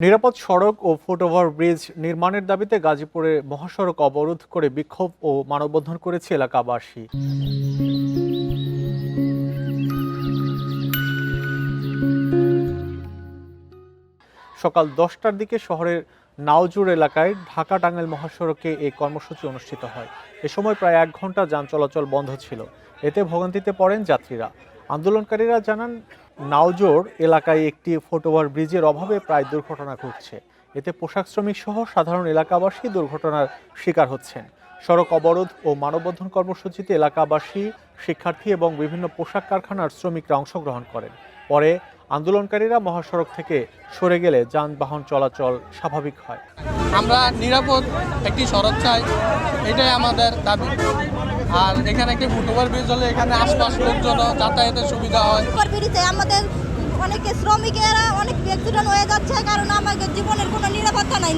নিরাপদ সড়ক ও foot over bridge নির্মাণের দাবিতে গাজীপুরে মহাসড়ক অবরোধ করে বিক্ষোভ ও মানববন্ধন করেছে এলাকাবাসী। সকাল 10টার দিকে শহরের নাওজুর এলাকায় ঢাকা টাঙ্গাইল মহাসড়কে এই কর্মসূচি অনুষ্ঠিত হয়। এ সময় প্রায় 1 ঘন্টা যান চলাচল বন্ধ ছিল। এতে ভোগান্তিতে পড়েন যাত্রীরা। আন্দোলনকারীরা জানান, নাওজোর এলাকায় একটি ফুটওভার ব্রিজের অভাবে প্রায় দুর্ঘটনা ঘটছে। এতে পোশাক শ্রমিক সহ সাধারণ এলাকাবাসী দুর্ঘটনার শিকার হচ্ছেন। সড়ক অবরোধ ও মানববন্ধন কর্মসূচিতে এলাকাবাসী, শিক্ষার্থী এবং বিভিন্ন পোশাক কারখানার শ্রমিকরা অংশগ্রহণ করেন। পরে আন্দোলনকারীরা মহাসড়ক থেকে সরে গেলে যানবাহন চলাচল স্বাভাবিক হয়। আমরা নিরাপদ একটি সড়ক চাই, এটাই আমাদের দাবি। আর এখানে একটি ফুটওভার ব্রিজ হলে এখানে আশপাশ লোকজন যাতায়াতের সুবিধা হয়। ব্রিজে আমাদের অনেক শ্রমিকেরা অনেক অ্যাক্সিডেন্ট হয়ে যাচ্ছে, কারণ আমাদের জীবনের কোনো নিরাপত্তা নাই।